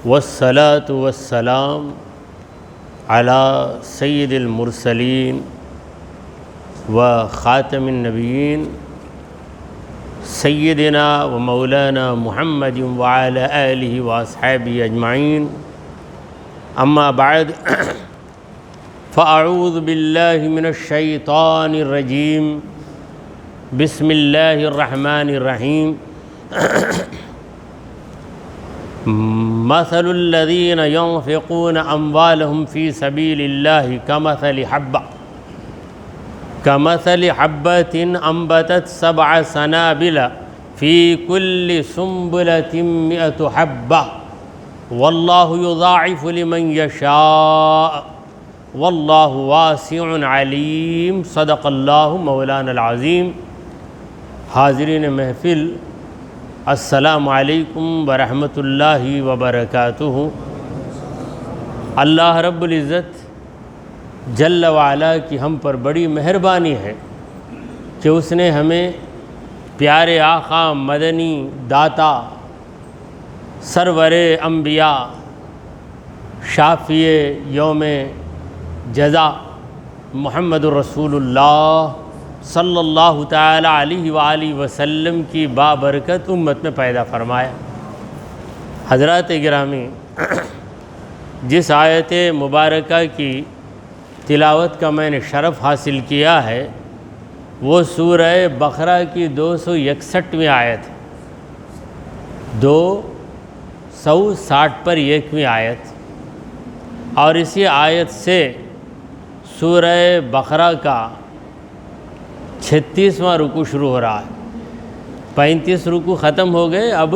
والصلاة والسلام على سید المرسلین و خاتم النبیین سیدنا و مولانا محمد وعلى آلہ واصحابہ اجمعین، اما بعد فاعوذ باللہ من الشیطان الرجیم، بسم اللہ الرحمن الرحیم۔ مثل الذین ينفقون اموالهم فی سبیل اللہ كمثل حبة انبتت 7 سنابل في كل سنبلة 100 حبة واللہ یضاعف لمن یشاء واللہ واسع علیم، صدق اللہ مولانا العظیم۔ حاضرین محفل، السلام علیکم ورحمۃ اللہ وبرکاتہ۔ اللہ رب العزت جل وعلا کی ہم پر بڑی مہربانی ہے کہ اس نے ہمیں پیارے آقا مدنی داتا سرور انبیاء شافی یوم جزا محمد الرسول اللہ صلی اللہ تعالی علیہ وآلہ وسلم کی بابرکت امت میں پیدا فرمایا۔ حضرات گرامی، جس آیت مبارکہ کی تلاوت کا میں نے شرف حاصل کیا ہے وہ سورہ بقرہ کی 261ویں آیت ہے، 260 پر 1ویں آیت، اور اسی آیت سے سورہ بقرہ کا 36واں رکوع شروع ہو رہا ہے۔ 35 رکوع ختم ہو گئے، اب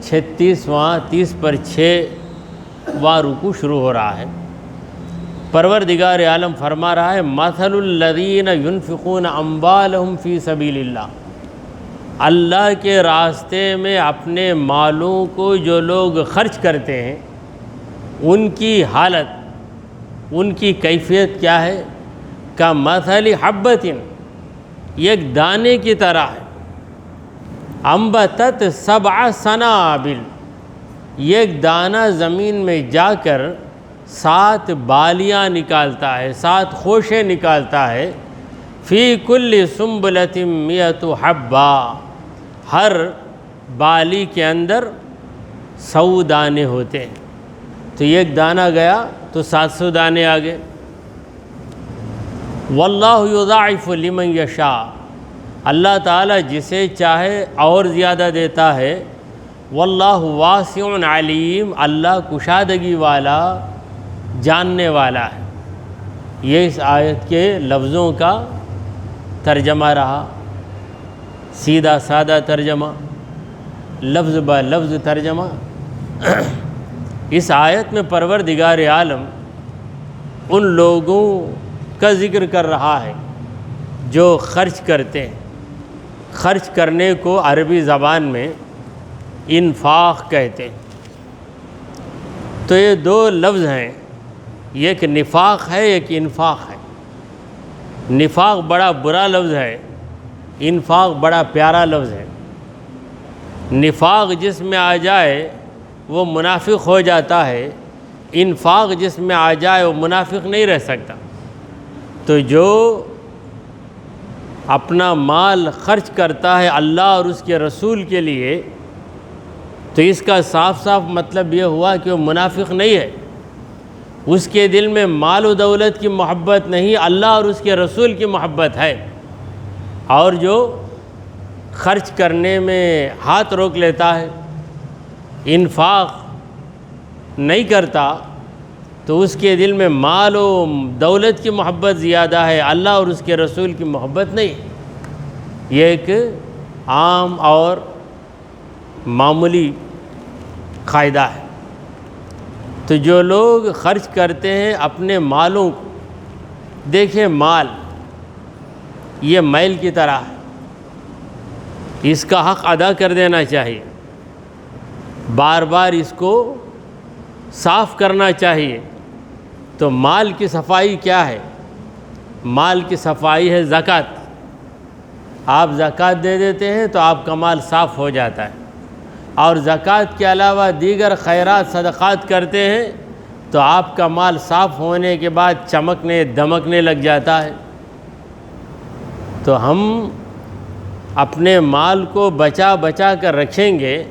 36واں 30 پر 6واں رکوع شروع ہو رہا ہے۔ پروردگار عالم فرما رہا ہے مثل الذین ينفقون اموالهم فی سبیل اللہ، اللہ کے راستے میں اپنے مالوں کو جو لوگ خرچ کرتے ہیں ان کی حالت، ان کی کیفیت کیا ہے؟ کمثل حبۃ، ایک دانے کی طرح ہے، انبتت 7 سنابل، ایک دانہ زمین میں جا کر 7 بالیاں نکالتا ہے، 7 خوشے نکالتا ہے، فی کل سنبلۃ 100 حبہ، ہر بالی کے اندر 100 دانے ہوتے ہیں، تو ایک دانہ گیا تو 700 دانے آگے۔ واللہ یضاعف لمن یشاء، اللہ تعالیٰ جسے چاہے اور زیادہ دیتا ہے۔ واللہ واسع علیم، اللہ کشادگی والا، جاننے والا ہے۔ یہ اس آیت کے لفظوں کا ترجمہ رہا، سیدھا سادہ ترجمہ، لفظ با لفظ ترجمہ۔ اس آیت میں پروردگار عالم ان لوگوں کا ذکر کر رہا ہے جو خرچ کرتے ہیں۔ خرچ کرنے کو عربی زبان میں انفاق کہتے ہیں۔ تو یہ 2 لفظ ہیں، ایک نفاق ہے، ایک انفاق ہے۔ نفاق بڑا برا لفظ ہے، انفاق بڑا پیارا لفظ ہے۔ نفاق جس میں آ جائے وہ منافق ہو جاتا ہے، انفاق جس میں آ جائے وہ منافق نہیں رہ سکتا۔ تو جو اپنا مال خرچ کرتا ہے اللہ اور اس کے رسول کے لیے، تو اس کا صاف صاف مطلب یہ ہوا کہ وہ منافق نہیں ہے، اس کے دل میں مال و دولت کی محبت نہیں، اللہ اور اس کے رسول کی محبت ہے۔ اور جو خرچ کرنے میں ہاتھ روک لیتا ہے، انفاق نہیں کرتا، تو اس کے دل میں مال و دولت کی محبت زیادہ ہے، اللہ اور اس کے رسول کی محبت نہیں۔ یہ ایک عام اور معمولی قاعدہ ہے۔ تو جو لوگ خرچ کرتے ہیں اپنے مالوں کو، دیکھیں مال یہ میل کی طرح ہے، اس کا حق ادا کر دینا چاہیے، بار بار اس کو صاف کرنا چاہیے۔ تو مال کی صفائی کیا ہے؟ مال کی صفائی ہے زکوٰۃ۔ آپ زکوٰۃ دے دیتے ہیں تو آپ کا مال صاف ہو جاتا ہے۔ اور زکوٰۃ کے علاوہ دیگر خیرات صدقات کرتے ہیں تو آپ کا مال صاف ہونے کے بعد چمکنے دمکنے لگ جاتا ہے۔ تو ہم اپنے مال کو بچا بچا کر رکھیں گے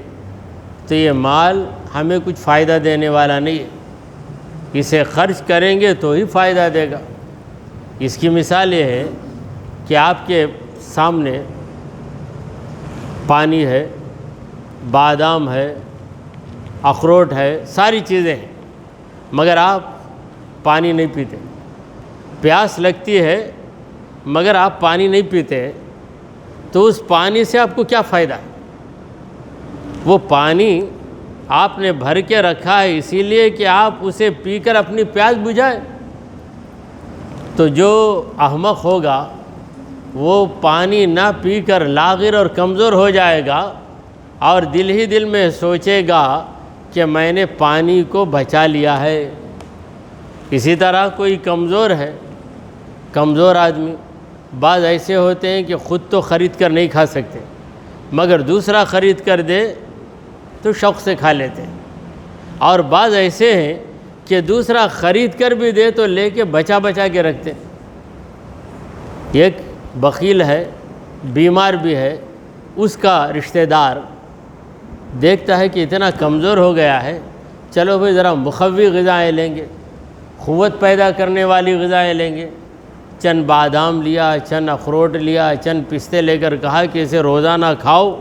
تو یہ مال ہمیں کچھ فائدہ دینے والا نہیں ہے، اسے خرچ کریں گے تو ہی فائدہ دے گا۔ اس کی مثال یہ ہے کہ آپ کے سامنے پانی ہے، بادام ہے، اخروٹ ہے، ساری چیزیں ہیں، مگر آپ پانی نہیں پیتے۔ پیاس لگتی ہے مگر آپ پانی نہیں پیتے، تو اس پانی سے آپ کو کیا فائدہ ہے؟ وہ پانی آپ نے بھر کے رکھا ہے اسی لیے کہ آپ اسے پی کر اپنی پیاس بجھائیں۔ تو جو احمق ہوگا وہ پانی نہ پی کر لاغر اور کمزور ہو جائے گا اور دل ہی دل میں سوچے گا کہ میں نے پانی کو بچا لیا ہے۔ اسی طرح کوئی کمزور ہے، کمزور آدمی، بعض ایسے ہوتے ہیں کہ خود تو خرید کر نہیں کھا سکتے مگر دوسرا خرید کر دے تو شوق سے کھا لیتے ہیں، اور بعض ایسے ہیں کہ دوسرا خرید کر بھی دے تو لے کے بچا بچا کے رکھتے ہیں۔ ایک بخیل ہے، بیمار بھی ہے، اس کا رشتہ دار دیکھتا ہے کہ اتنا کمزور ہو گیا ہے، چلو بھئی ذرا مقوی غذائیں لیں گے، قوت پیدا کرنے والی غذائیں لیں گے۔ چند بادام لیا، چند اخروٹ لیا، چند پستے لے کر کہا کہ اسے روزانہ کھاؤ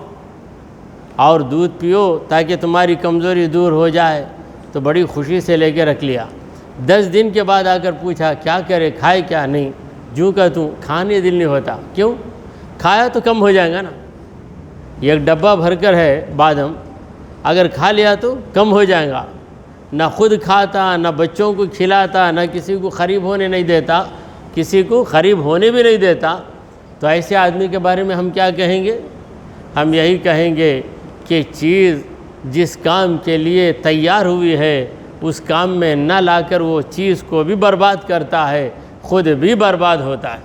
اور دودھ پیو تاکہ تمہاری کمزوری دور ہو جائے، تو بڑی خوشی سے لے کے رکھ لیا۔ 10 دن کے بعد آ کر پوچھا کیا کرے، کھائے کیا؟ نہیں، جو کہ تم کھانے دل نہیں ہوتا۔ کیوں؟ کھایا تو کم ہو جائے گا نا، ایک ڈبہ بھر کر ہے بادام، اگر کھا لیا تو کم ہو جائے گا۔ نہ خود کھاتا، نہ بچوں کو کھلاتا، نہ کسی کو قریب ہونے نہیں دیتا، کسی کو قریب ہونے بھی نہیں دیتا، تو ایسے آدمی کے بارے میں ہم کیا کہیں گے؟ ہم یہی کہیں گے کہ چیز جس کام کے لیے تیار ہوئی ہے اس کام میں نہ لا کر وہ چیز کو بھی برباد کرتا ہے، خود بھی برباد ہوتا ہے۔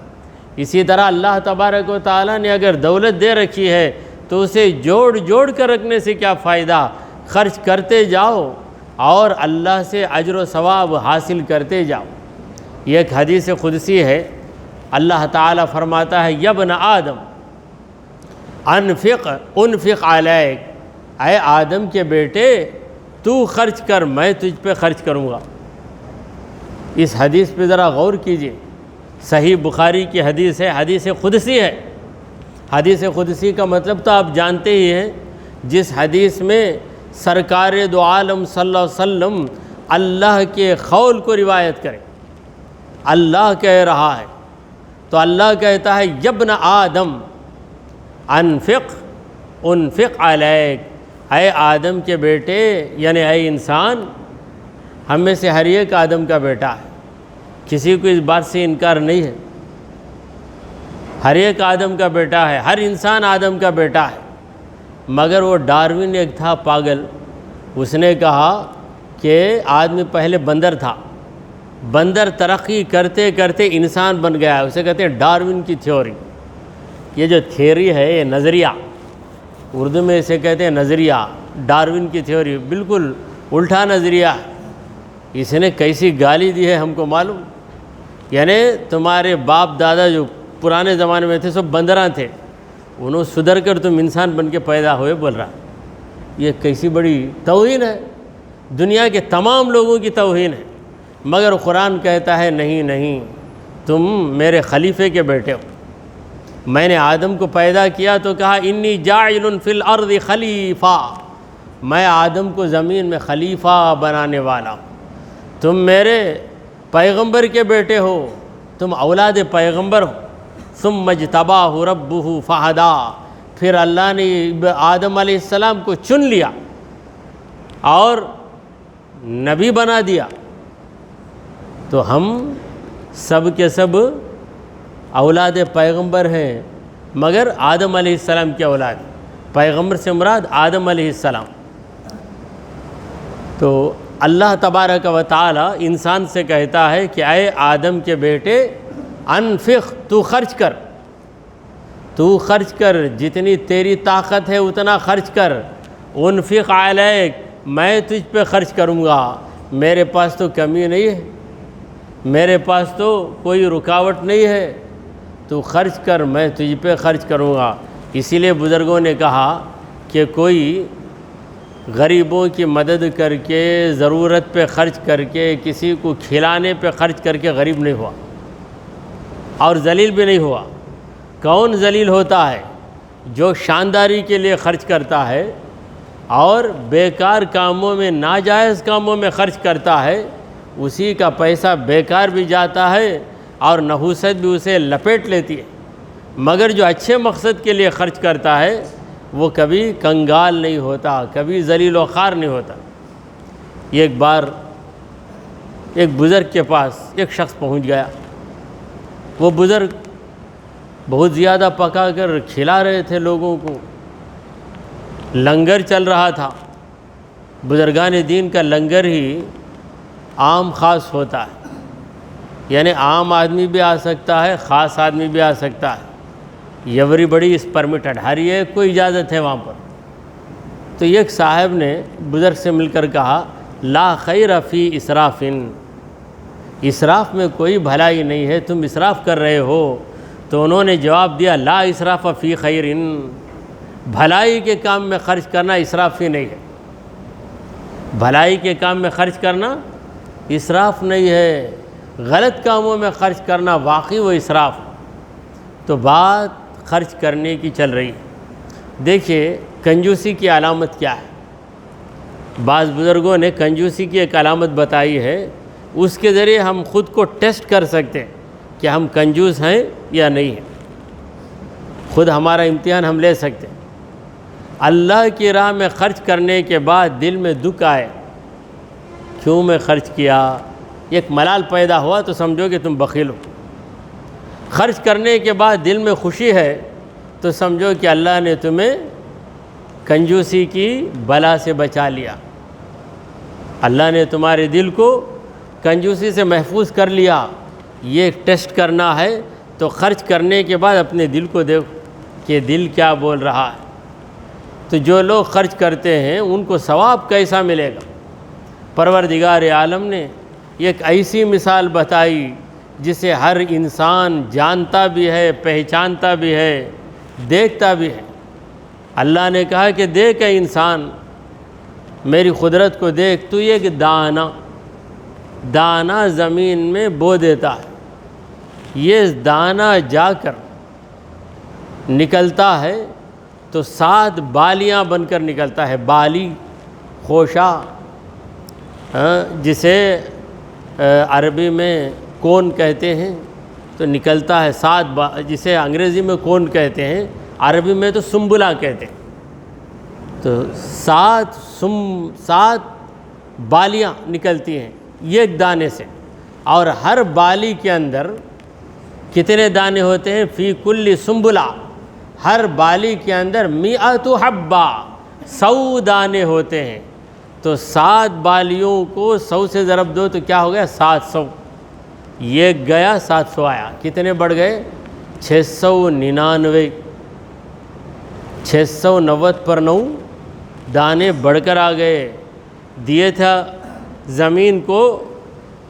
اسی طرح اللہ تبارک و تعالیٰ نے اگر دولت دے رکھی ہے تو اسے جوڑ جوڑ کر رکھنے سے کیا فائدہ؟ خرچ کرتے جاؤ اور اللہ سے اجر و ثواب حاصل کرتے جاؤ۔ یہ ایک حدیث قدسی ہے، اللہ تعالیٰ فرماتا ہے یا ابن آدم انفق علیک، اے آدم کے بیٹے تو خرچ کر، میں تجھ پہ خرچ کروں گا۔ اس حدیث پہ ذرا غور کیجئے، صحیح بخاری کی حدیث ہے، حدیث قدسی ہے۔ حدیث قدسی کا مطلب تو آپ جانتے ہی ہیں، جس حدیث میں سرکار دو عالم صلی اللہ علیہ وسلم اللہ کے قول کو روایت کریں، اللہ کہہ رہا ہے تو اللہ کہتا ہے یا ابن آدم انفق علیک، اے آدم کے بیٹے، یعنی اے انسان، ہم میں سے ہر ایک آدم کا بیٹا ہے، کسی کو اس بات سے انکار نہیں ہے، ہر ایک آدم کا بیٹا ہے، ہر انسان آدم کا بیٹا ہے۔ مگر وہ ڈاروین ایک تھا پاگل، اس نے کہا کہ آدمی پہلے بندر تھا، بندر ترقی کرتے کرتے انسان بن گیا، اسے کہتے ہیں ڈاروین کی تھیوری۔ یہ جو تھیوری ہے، یہ نظریہ، اردو میں اسے کہتے ہیں نظریہ، ڈاروین کی تھیوری بالکل الٹا نظریہ ہے۔ اس نے کیسی گالی دی ہے ہم کو معلوم، یعنی تمہارے باپ دادا جو پرانے زمانے میں تھے سب بندراں تھے، انہوں سدھر کر تم انسان بن کے پیدا ہوئے، بول رہا۔ یہ کیسی بڑی توہین ہے، دنیا کے تمام لوگوں کی توہین ہے۔ مگر قرآن کہتا ہے نہیں نہیں، تم میرے خلیفے کے بیٹے ہو، میں نے آدم کو پیدا کیا تو کہا انی جاعل فی الارض خلیفہ، میں آدم کو زمین میں خلیفہ بنانے والا ہوں، تم میرے پیغمبر کے بیٹے ہو، تم اولاد پیغمبر ہو۔ ثم اجتباہ ربہ فہدی، پھر اللہ نے آدم علیہ السلام کو چن لیا اور نبی بنا دیا۔ تو ہم سب کے سب اولاد پیغمبر ہیں، مگر آدم علیہ السلام کی اولاد، پیغمبر سے مراد آدم علیہ السلام۔ تو اللہ تبارک و تعالی انسان سے کہتا ہے کہ اے آدم کے بیٹے انفق، تو خرچ کر، تو خرچ کر، جتنی تیری طاقت ہے اتنا خرچ کر، انفق علیک، میں تجھ پہ خرچ کروں گا، میرے پاس تو کمی نہیں ہے، میرے پاس تو کوئی رکاوٹ نہیں ہے، تو خرچ کر، میں تجھ پہ خرچ کروں گا۔ اسی لیے بزرگوں نے کہا کہ کوئی غریبوں کی مدد کر کے، ضرورت پہ خرچ کر کے، کسی کو کھلانے پہ خرچ کر کے غریب نہیں ہوا اور ذلیل بھی نہیں ہوا۔ کون ذلیل ہوتا ہے؟ جو شانداری کے لیے خرچ کرتا ہے اور بیکار کاموں میں، ناجائز کاموں میں خرچ کرتا ہے، اسی کا پیسہ بیکار بھی جاتا ہے اور نحوست بھی اسے لپیٹ لیتی ہے۔ مگر جو اچھے مقصد کے لیے خرچ کرتا ہے وہ کبھی کنگال نہیں ہوتا، کبھی ذلیل و خوار نہیں ہوتا۔ ایک بار ایک بزرگ کے پاس ایک شخص پہنچ گیا، وہ بزرگ بہت زیادہ پکا کر کھلا رہے تھے لوگوں کو، لنگر چل رہا تھا۔ بزرگان دین کا لنگر ہی عام خاص ہوتا ہے، یعنی عام آدمی بھی آ سکتا ہے، خاص آدمی بھی آ سکتا ہے، ایوری بڑی اس پرمٹڈ، ہر ایک کو اجازت ہے وہاں پر۔ تو ایک صاحب نے بزرگ سے مل کر کہا لا خیر فی اسراف، اسراف میں کوئی بھلائی نہیں ہے، تم اسراف کر رہے ہو۔ تو انہوں نے جواب دیا لا اسراف فی خیر، بھلائی کے کام میں خرچ کرنا اسراف ہی نہیں ہے، بھلائی کے کام میں خرچ کرنا اسراف نہیں ہے، غلط کاموں میں خرچ کرنا واقعی وہ اسراف۔ تو بات خرچ کرنے کی چل رہی ہے۔ دیکھیے کنجوسی کی علامت کیا ہے؟ بعض بزرگوں نے کنجوسی کی ایک علامت بتائی ہے، اس کے ذریعے ہم خود کو ٹیسٹ کر سکتے ہیں کہ ہم کنجوس ہیں یا نہیں ہیں، خود ہمارا امتحان ہم لے سکتے ہیں۔ اللہ کی راہ میں خرچ کرنے کے بعد دل میں دکھ آئے، کیوں میں خرچ کیا، ایک ملال پیدا ہوا تو سمجھو کہ تم بخیل ہو۔ خرچ کرنے کے بعد دل میں خوشی ہے تو سمجھو کہ اللہ نے تمہیں کنجوسی کی بلا سے بچا لیا، اللہ نے تمہارے دل کو کنجوسی سے محفوظ کر لیا۔ یہ ایک ٹیسٹ کرنا ہے تو خرچ کرنے کے بعد اپنے دل کو دیکھو کہ دل کیا بول رہا ہے۔ تو جو لوگ خرچ کرتے ہیں ان کو ثواب کیسا ملے گا؟ پروردگار عالم نے ایک ایسی مثال بتائی جسے ہر انسان جانتا بھی ہے، پہچانتا بھی ہے، دیکھتا بھی ہے۔ اللہ نے کہا کہ دیکھ اے انسان، میری قدرت کو دیکھ، تو یہ کہ دانہ زمین میں بو دیتا ہے، یہ دانہ جا کر نکلتا ہے تو 7 بالیاں بن کر نکلتا ہے، بالی خوشہ، جسے عربی میں کون کہتے ہیں، تو نکلتا ہے 7 جسے انگریزی میں کون کہتے ہیں، عربی میں تو سنبلہ کہتے ہیں۔ تو 7 بالیاں نکلتی ہیں ایک دانے سے، اور ہر بالی کے اندر کتنے دانے ہوتے ہیں؟ فی کل سنبلہ، ہر بالی کے اندر 100 حبہ، 100 دانے ہوتے ہیں۔ تو 7 بالیوں کو 100 سے ضرب دو تو کیا ہو گیا؟ 700۔ یہ گیا 700 آیا، کتنے بڑھ گئے؟ 699، 690 پر 9 دانے بڑھ کر آ گئے۔ دیے تھا زمین کو،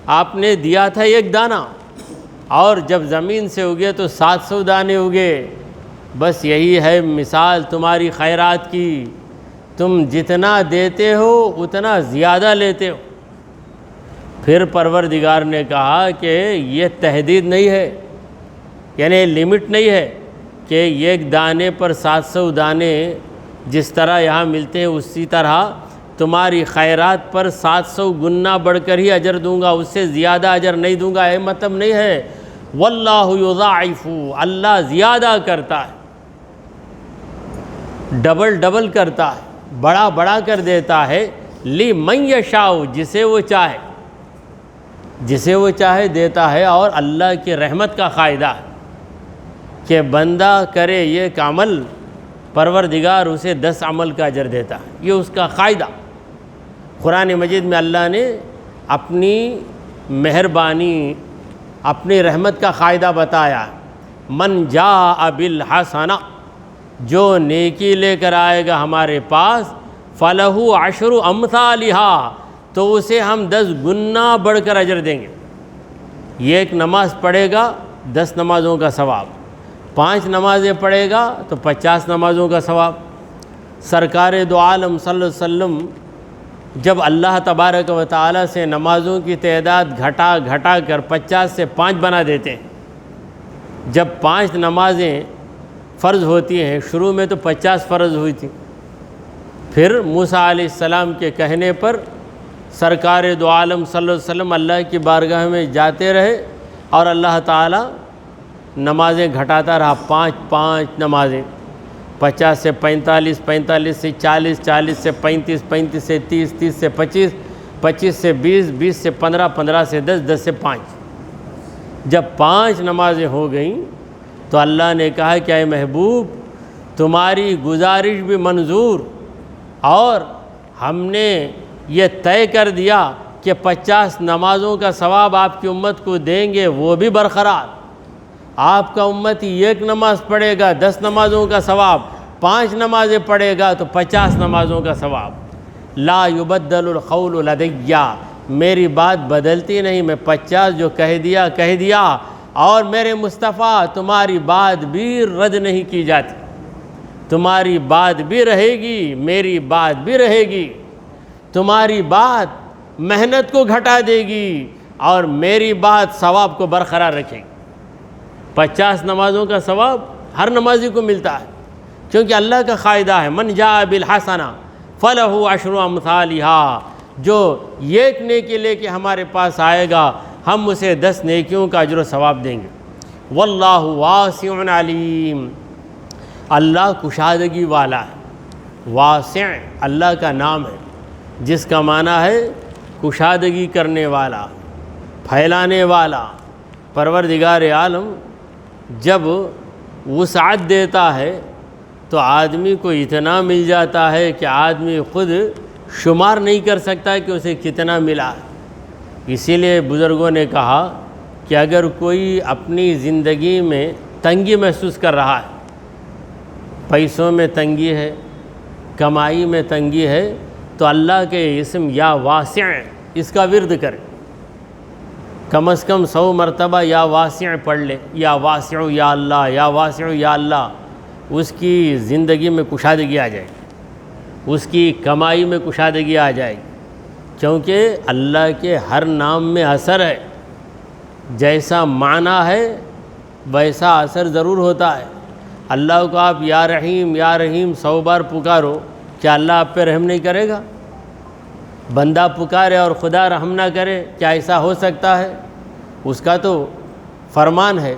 آپ نے دیا تھا ایک دانہ، اور جب زمین سے اگے تو 700 دانے اگے۔ بس یہی ہے مثال تمہاری خیرات کی، تم جتنا دیتے ہو اتنا زیادہ لیتے ہو۔ پھر پروردگار نے کہا کہ یہ تحدید نہیں ہے، یعنی لمٹ نہیں ہے کہ ایک دانے پر 700 دانے جس طرح یہاں ملتے ہیں اسی طرح تمہاری خیرات پر 700 گنا بڑھ کر ہی اجر دوں گا، اس سے زیادہ اجر نہیں دوں گا۔ یہ مطلب نہیں ہے واللہ یضاعف، اللہ زیادہ کرتا ہے، ڈبل کرتا ہے، بڑا کر دیتا ہے، لمن یشاء، جسے وہ چاہے دیتا ہے۔ اور اللہ کی رحمت کا قاعدہ ہے کہ بندہ کرے ایک عمل، پروردگار اسے 10 عمل کا اجر دیتا ہے، یہ اس کا قاعدہ۔ قرآن مجید میں اللہ نے اپنی مہربانی، اپنی رحمت کا قاعدہ بتایا، من جاء بالحسنہ، جو نیکی لے کر آئے گا ہمارے پاس، فَلَهُ عَشْرُ أَمْثَالِهَا، تو اسے ہم 10 گنا بڑھ کر اجر دیں گے۔ یہ ایک نماز پڑھے گا 10 نمازوں کا ثواب، 5 نمازیں پڑھے گا تو 50 نمازوں کا ثواب۔ سرکار دو عالم صلی اللہ علیہ وسلم جب اللہ تبارک و تعالیٰ سے نمازوں کی تعداد گھٹا کر 50 سے 5 بنا دیتے ہیں، جب 5 نمازیں فرض ہوتی ہیں، شروع میں تو 50 فرض ہوئی تھی، پھر موسیٰ علیہ السلام کے کہنے پر سرکار دو عالم صلی اللہ علیہ وسلم اللہ کی بارگاہ میں جاتے رہے اور اللہ تعالیٰ نمازیں گھٹاتا رہا، 5 نمازیں، 50 سے 45، 45 سے 40، 40 سے 35، 35 سے 30، 30 سے 25، 25 سے 20، 20 سے 15، 15 سے 10، 10 سے 5۔ جب 5 نمازیں ہو گئیں تو اللہ نے کہا کہ اے محبوب تمہاری گزارش بھی منظور، اور ہم نے یہ طے کر دیا کہ 50 نمازوں کا ثواب آپ کی امت کو دیں گے، وہ بھی برقرار۔ آپ کا امتی 1 نماز پڑھے گا 10 نمازوں کا ثواب، 5 نمازیں پڑھے گا تو 50 نمازوں کا ثواب۔ لا یبدل القول لدی، میری بات بدلتی نہیں، میں 50 جو کہہ دیا، اور میرے مصطفیٰ تمہاری بات بھی رد نہیں کی جاتی، تمہاری بات بھی رہے گی، میری بات بھی رہے گی، تمہاری بات محنت کو گھٹا دے گی اور میری بات ثواب کو برقرار رکھے گی۔ 50 نمازوں کا ثواب ہر نمازی کو ملتا ہے، کیونکہ اللہ کا قاعدہ ہے من جاء بالحسنہ فلہ عشر امثالھا، جو ایک نیکی لے کے ہمارے پاس آئے گا ہم اسے 10 نیکیوں کا اجر و ثواب دیں گے۔ واللہ واسع علیم، اللہ کشادگی والا ہے۔ واسع اللہ کا نام ہے جس کا معنی ہے کشادگی کرنے والا، پھیلانے والا۔ پروردگار عالم جب وسعت دیتا ہے تو آدمی کو اتنا مل جاتا ہے کہ آدمی خود شمار نہیں کر سکتا کہ اسے کتنا ملا ہے۔ اسی لیے بزرگوں نے کہا کہ اگر کوئی اپنی زندگی میں تنگی محسوس کر رہا ہے، پیسوں میں تنگی ہے، کمائی میں تنگی ہے، تو اللہ کے اسم یا واسع اس کا ورد کرے، کم از کم 100 مرتبہ یا واسع پڑھ لے، یا واسع یا اللہ، یا واسع یا اللہ۔ اس کی زندگی میں کشادگی آ جائے گی، اس کی کمائی میں کشادگی آ جائے گی، کیونکہ اللہ کے ہر نام میں اثر ہے، جیسا معنی ہے ویسا اثر ضرور ہوتا ہے۔ اللہ کو آپ یا رحیم یا رحیم 100 بار پکارو، کیا اللہ آپ پہ رحم نہیں کرے گا؟ بندہ پکارے اور خدا رحم نہ کرے، کیا ایسا ہو سکتا ہے؟ اس کا تو فرمان ہے،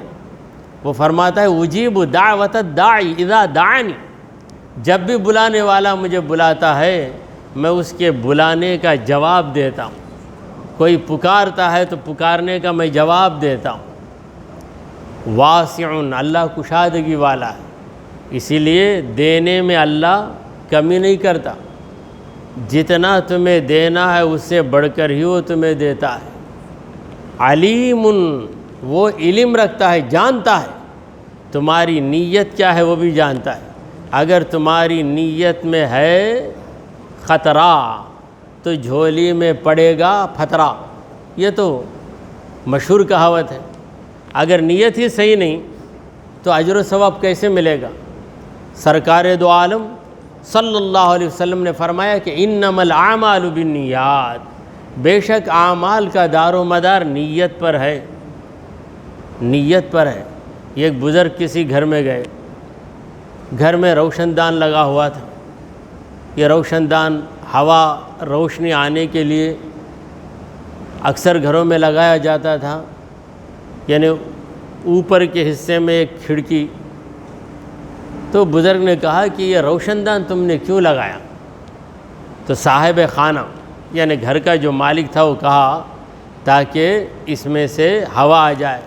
وہ فرماتا ہے اجیب دعوت الداعی اذا دعانی، جب بھی بلانے والا مجھے بلاتا ہے میں اس کے بلانے کا جواب دیتا ہوں۔ کوئی پکارتا ہے تو پکارنے کا میں جواب دیتا ہوں۔ واسع، اللہ کشادگی والا ہے، اسی لیے دینے میں اللہ کمی نہیں کرتا، جتنا تمہیں دینا ہے اس سے بڑھ کر ہی وہ تمہیں دیتا ہے۔ علیم، وہ علم رکھتا ہے، جانتا ہے تمہاری نیت کیا ہے، وہ بھی جانتا ہے۔ اگر تمہاری نیت میں ہے خطرہ تو جھولی میں پڑے گا پھترا، یہ تو مشہور کہاوت ہے۔ اگر نیت ہی صحیح نہیں تو اجر و ثواب کیسے ملے گا؟ سرکار دو عالم صلی اللہ علیہ وسلم نے فرمایا کہ انما الاعمال بالنیات، بے شک اعمال کا دار و مدار نیت پر ہے، نیت پر ہے۔ ایک بزرگ کسی گھر میں گئے، گھر میں روشن دان لگا ہوا تھا۔ یہ روشن دان ہوا روشنی آنے کے لیے اکثر گھروں میں لگایا جاتا تھا، یعنی اوپر کے حصے میں ایک کھڑکی۔ تو بزرگ نے کہا کہ یہ روشن دان تم نے کیوں لگایا؟ تو صاحب خانہ یعنی گھر کا جو مالک تھا وہ کہا تاکہ اس میں سے ہوا آ جائے۔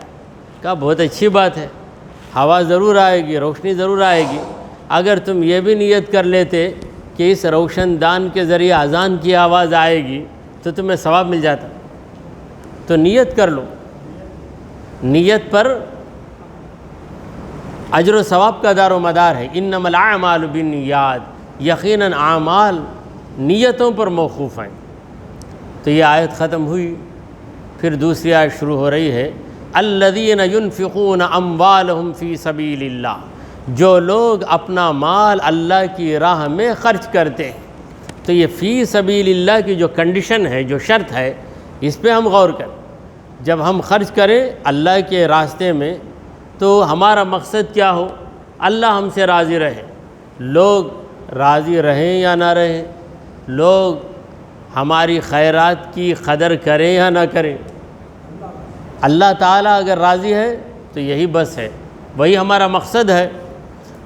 کہا بہت اچھی بات ہے، ہوا ضرور آئے گی، روشنی ضرور آئے گی، اگر تم یہ بھی نیت کر لیتے کہ اس روشن دان کے ذریعے اذان کی آواز آئے گی تو تمہیں ثواب مل جاتا۔ تو نیت کر لو، نیت پر اجر و ثواب کا دار و مدار ہے۔ انما الاعمال بالنیات، یقیناً اعمال نیتوں پر موقوف ہیں۔ تو یہ آیت ختم ہوئی، پھر دوسری آیت شروع ہو رہی ہے، الذین ینفقون اموالہم فی سبیل اللہ، جو لوگ اپنا مال اللہ کی راہ میں خرچ کرتے ہیں۔ تو یہ فی سبیل اللہ کی جو کنڈیشن ہے، جو شرط ہے، اس پہ ہم غور کریں۔ جب ہم خرچ کریں اللہ کے راستے میں تو ہمارا مقصد کیا ہو؟ اللہ ہم سے راضی رہے، لوگ راضی رہیں یا نہ رہیں، لوگ ہماری خیرات کی قدر کریں یا نہ کریں، اللہ تعالیٰ اگر راضی ہے تو یہی بس ہے، وہی ہمارا مقصد ہے۔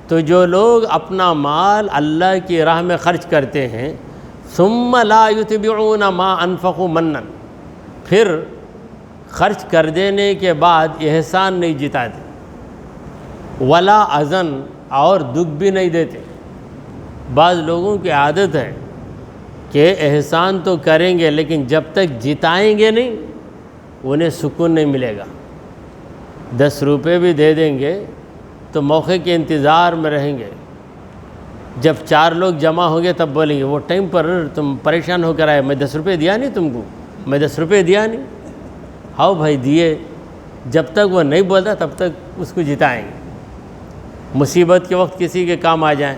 تو جو لوگ اپنا مال اللہ کی راہ میں خرچ کرتے ہیں، ثم لا یتبعون ما انفقوا منا، پھر خرچ کر دینے کے بعد احسان نہیں جتاتے، ولا اذن، اور دکھ بھی نہیں دیتے۔ بعض لوگوں کی عادت ہے کہ احسان تو کریں گے لیکن جب تک جتائیں گے نہیں انہیں سکون نہیں ملے گا۔ 10 روپے بھی دے دیں گے تو موقع کے انتظار میں رہیں گے، جب 4 لوگ جمع ہوں گے تب بولیں گے وہ ٹائم پر تم پریشان ہو کر آئے، میں 10 روپے دیا نہیں تم کو، میں 10 روپے دیا نہیں، ہاؤ بھائی دیے۔ جب تک وہ نہیں بولتا تب تک اس کو جتائیں گے۔ مصیبت کے وقت کسی کے کام آ جائیں،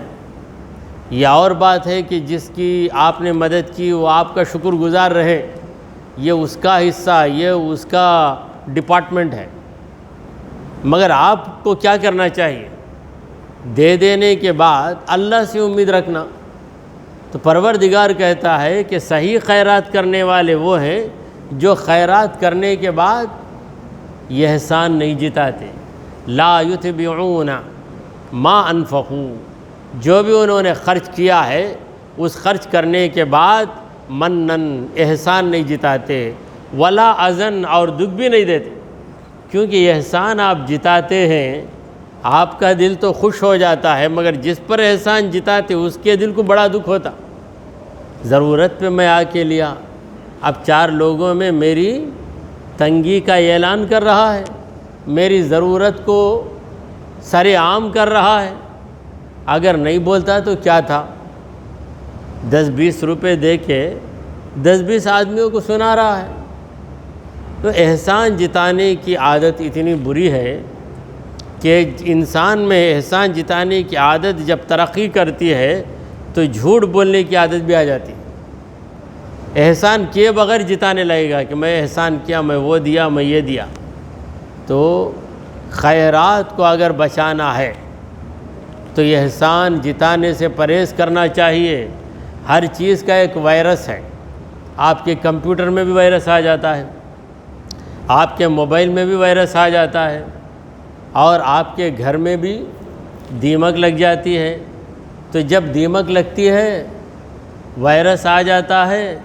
یا اور بات ہے کہ جس کی آپ نے مدد کی وہ آپ کا شکر گزار رہے، یہ اس کا حصہ، یہ اس کا ڈپارٹمنٹ ہے، مگر آپ کو کیا کرنا چاہیے؟ دے دینے کے بعد اللہ سے امید رکھنا۔ تو پروردگار کہتا ہے کہ صحیح خیرات کرنے والے وہ ہیں جو خیرات کرنے کے بعد یہ احسان نہیں جتاتے، لا یتبعون ما انفقوا، جو بھی انہوں نے خرچ کیا ہے اس خرچ کرنے کے بعد منن، احسان نہیں جتاتے، ولا اذن، اور دکھ بھی نہیں دیتے، کیونکہ یہ احسان آپ جتاتے ہیں آپ کا دل تو خوش ہو جاتا ہے، مگر جس پر احسان جتاتے اس کے دل کو بڑا دکھ ہوتا۔ ضرورت پہ میں آ کے لیا، اب 4 لوگوں میں میری تنگی کا اعلان کر رہا ہے، میری ضرورت کو سر عام کر رہا ہے، اگر نہیں بولتا تو کیا تھا؟ 10-20 روپے دے کے 10-20 آدمیوں کو سنا رہا ہے۔ تو احسان جتانے کی عادت اتنی بری ہے کہ انسان میں احسان جتانے کی عادت جب ترقی کرتی ہے تو جھوٹ بولنے کی عادت بھی آ جاتی ہے۔ احسان کیے بغیر جتانے لگے گا کہ میں احسان کیا، میں وہ دیا، میں یہ دیا۔ تو خیرات کو اگر بچانا ہے تو یہ احسان جتانے سے پرہیز کرنا چاہیے۔ ہر چیز کا ایک وائرس ہے، آپ کے کمپیوٹر میں بھی وائرس آ جاتا ہے، آپ کے موبائل میں بھی وائرس آ جاتا ہے، اور آپ کے گھر میں بھی دیمک لگ جاتی ہے۔ تو جب دیمک لگتی ہے، وائرس آ جاتا ہے،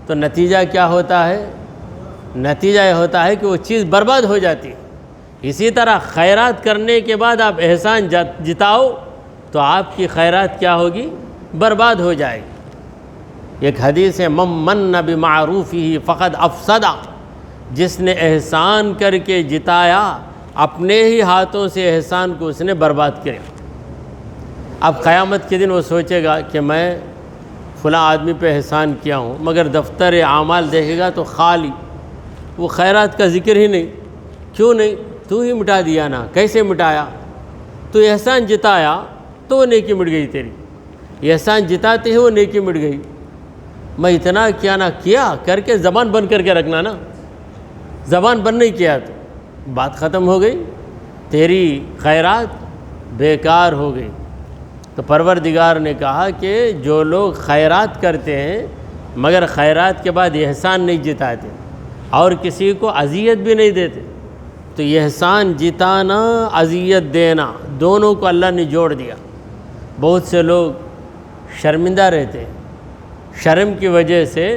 تو نتیجہ کیا ہوتا ہے؟ نتیجہ یہ ہوتا ہے کہ وہ چیز برباد ہو جاتی ہے۔ اسی طرح خیرات کرنے کے بعد آپ احسان جتاؤ تو آپ کی خیرات کیا ہوگی؟ برباد ہو جائے گی۔ ایک حدیث ہے، من بمعروفہ فقد افسدہ، جس نے احسان کر کے جتایا اپنے ہی ہاتھوں سے احسان کو اس نے برباد کیا۔ اب قیامت کے دن وہ سوچے گا کہ میں فلاں آدمی پہ احسان کیا ہوں، مگر دفتر اعمال دیکھے گا تو خالی، وہ خیرات کا ذکر ہی نہیں۔ کیوں نہیں؟ تو ہی مٹا دیا نا۔ کیسے مٹایا؟ تو احسان جتایا تو وہ نیکی مٹ گئی تیری، احسان جتاتے ہی وہ نیکی مٹ گئی۔ میں اتنا کیا نہ کیا کر کے زبان بند کر کے رکھنا نا، زبان بند نہیں کیا تو بات ختم ہو گئی، تیری خیرات بیکار ہو گئی۔ تو پروردگار نے کہا کہ جو لوگ خیرات کرتے ہیں مگر خیرات کے بعد احسان نہیں جتاتے اور کسی کو اذیت بھی نہیں دیتے، تو یہ احسان جتانا، اذیت دینا، دونوں کو اللہ نے جوڑ دیا۔ بہت سے لوگ شرمندہ رہتے ہیں، شرم کی وجہ سے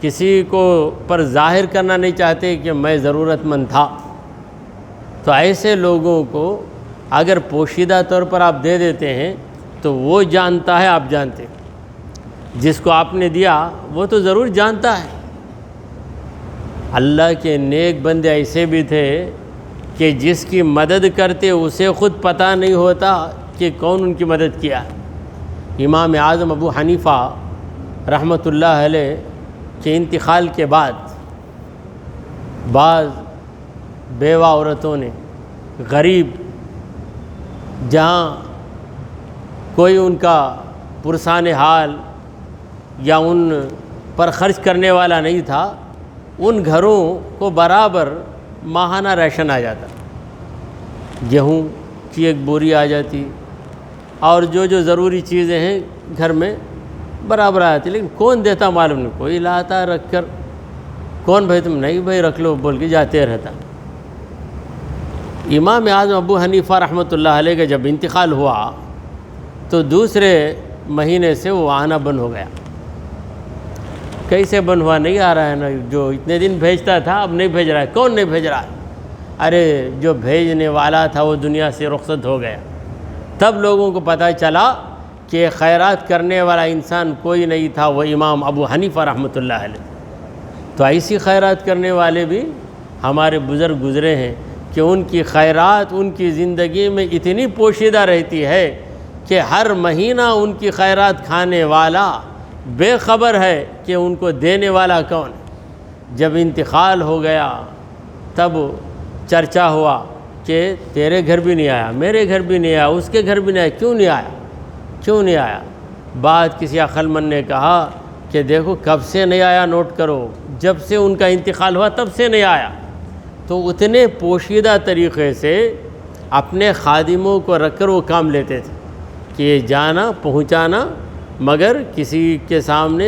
کسی کو پر ظاہر کرنا نہیں چاہتے کہ میں ضرورت مند تھا۔ تو ایسے لوگوں کو اگر پوشیدہ طور پر آپ دے دیتے ہیں تو وہ جانتا ہے، آپ جانتے ہیں، جس کو آپ نے دیا وہ تو ضرور جانتا ہے۔ اللہ کے نیک بندے ایسے بھی تھے کہ جس کی مدد کرتے اسے خود پتہ نہیں ہوتا کہ کون ان کی مدد کیا۔ امام اعظم ابو حنیفہ رحمۃ اللہ علیہ کے انتقال کے بعد بعض بیوہ عورتوں نے غریب جہاں کوئی ان کا پرسان حال یا ان پر خرچ کرنے والا نہیں تھا، ان گھروں کو برابر ماہانہ ریشن آ جاتا، گیہوں کی ایک بوری آ جاتی اور جو ضروری چیزیں ہیں گھر میں برابر آ جاتی، لیکن کون دیتا معلوم نہیں، کوئی لاتا رکھ کر، کون بھائی تم نہیں بھائی رکھ لو بول کے جاتے رہتا۔ امام اعظم ابو حنیفہ رحمۃ اللہ علیہ کا جب انتقال ہوا تو دوسرے مہینے سے وہ آنا بند ہو گیا۔ کیسے بند ہوا؟ نہیں آ رہا ہے نا، جو اتنے دن بھیجتا تھا اب نہیں بھیج رہا ہے۔ کون نہیں بھیج رہا ہے؟ ارے جو بھیجنے والا تھا وہ دنیا سے رخصت ہو گیا۔ تب لوگوں کو پتہ چلا کہ خیرات کرنے والا انسان کوئی نہیں تھا، وہ امام ابو حنیفہ رحمۃ اللہ علیہ۔ تو ایسی خیرات کرنے والے بھی ہمارے بزرگ گزرے ہیں کہ ان کی خیرات ان کی زندگی میں اتنی پوشیدہ رہتی ہے کہ ہر مہینہ ان کی خیرات کھانے والا بے خبر ہے کہ ان کو دینے والا کون ہے۔ جب انتقال ہو گیا تب چرچا ہوا کہ تیرے گھر بھی نہیں آیا، میرے گھر بھی نہیں آیا، اس کے گھر بھی نہیں آیا، کیوں نہیں آیا؟ بعد کسی عقل مند نے کہا کہ دیکھو کب سے نہیں آیا نوٹ کرو، جب سے ان کا انتقال ہوا تب سے نہیں آیا۔ تو اتنے پوشیدہ طریقے سے اپنے خادموں کو رکھ کر وہ کام لیتے تھے کہ یہ جانا پہنچانا، مگر کسی کے سامنے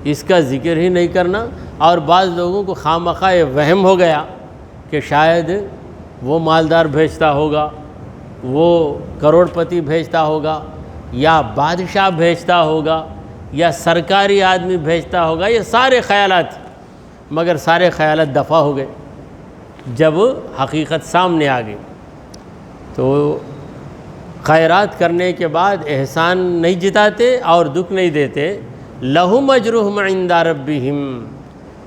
اس کا ذکر ہی نہیں کرنا۔ اور بعض لوگوں کو خواہ یہ وہم ہو گیا کہ شاید وہ مالدار بھیجتا ہوگا، وہ کروڑ پتی بھیجتا ہوگا، یا بادشاہ بھیجتا ہوگا، یا سرکاری آدمی بھیجتا ہوگا، یہ سارے خیالات، مگر سارے خیالات دفع ہو گئے جب حقیقت سامنے آ گئی۔ تو خیرات کرنے کے بعد احسان نہیں جتاتے اور دکھ نہیں دیتے۔ لہم اجرہم عند ربہم،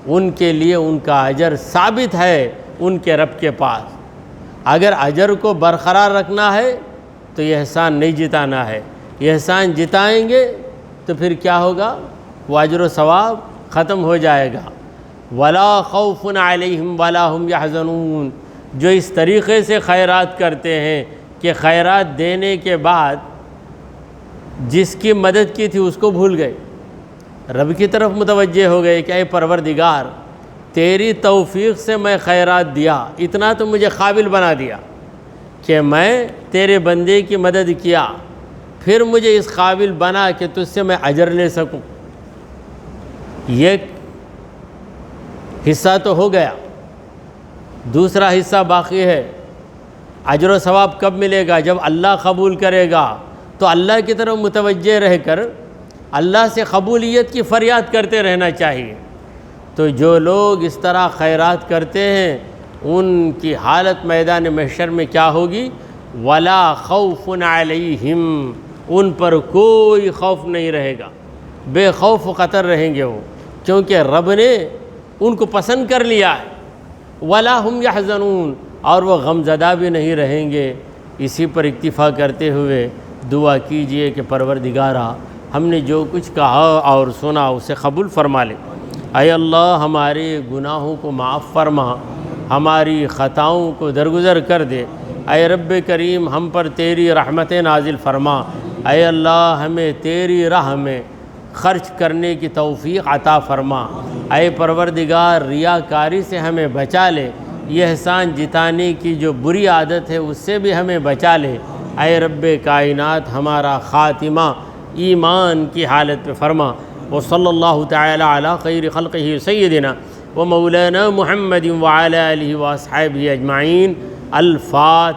ان کے لیے ان کا اجر ثابت ہے ان کے رب کے پاس۔ اگر اجر کو برقرار رکھنا ہے تو یہ احسان نہیں جتانا ہے۔ یہ احسان جتائیں گے تو پھر کیا ہوگا؟ وہ اجر و ثواب ختم ہو جائے گا۔ ولا خوف علیہم ولا ہم یحزنون، جو اس طریقے سے خیرات کرتے ہیں کہ خیرات دینے کے بعد جس کی مدد کی تھی اس کو بھول گئے، رب کی طرف متوجہ ہو گئے کہ اے پروردگار تیری توفیق سے میں خیرات دیا، اتنا تو مجھے قابل بنا دیا کہ میں تیرے بندے کی مدد کیا، پھر مجھے اس قابل بنا کہ تجھ سے میں اجر لے سکوں۔ یہ حصہ تو ہو گیا، دوسرا حصہ باقی ہے۔ اجر و ثواب کب ملے گا؟ جب اللہ قبول کرے گا۔ تو اللہ کی طرف متوجہ رہ کر اللہ سے قبولیت کی فریاد کرتے رہنا چاہیے۔ تو جو لوگ اس طرح خیرات کرتے ہیں ان کی حالت میدان محشر میں کیا ہوگی؟ ولا خوف علیہم، ان پر کوئی خوف نہیں رہے گا، بے خوف و خطر رہیں گے وہ، کیونکہ رب نے ان کو پسند کر لیا ہے۔ ولا ہم یحزنون، اور وہ غم زدہ بھی نہیں رہیں گے۔ اسی پر اکتفا کرتے ہوئے دعا کیجئے کہ پروردگارا ہم نے جو کچھ کہا اور سنا اسے قبول فرما لے۔ اے اللہ ہمارے گناہوں کو معاف فرما، ہماری خطاؤں کو درگزر کر دے۔ اے رب کریم ہم پر تیری رحمت نازل فرما۔ اے اللہ ہمیں تیری راہ میں خرچ کرنے کی توفیق عطا فرما۔ اے پروردگار ریاکاری سے ہمیں بچا لے، یہ احسان جتانے کی جو بری عادت ہے اس سے بھی ہمیں بچا لے۔ اے رب کائنات ہمارا خاتمہ ایمان کی حالت پہ فرما۔ وصلی اللہ تعالی علی خیر خلقہ سیدنا و مولانا محمد وعلی آلہ واصحابہ اجمعین۔ الفاتحہ۔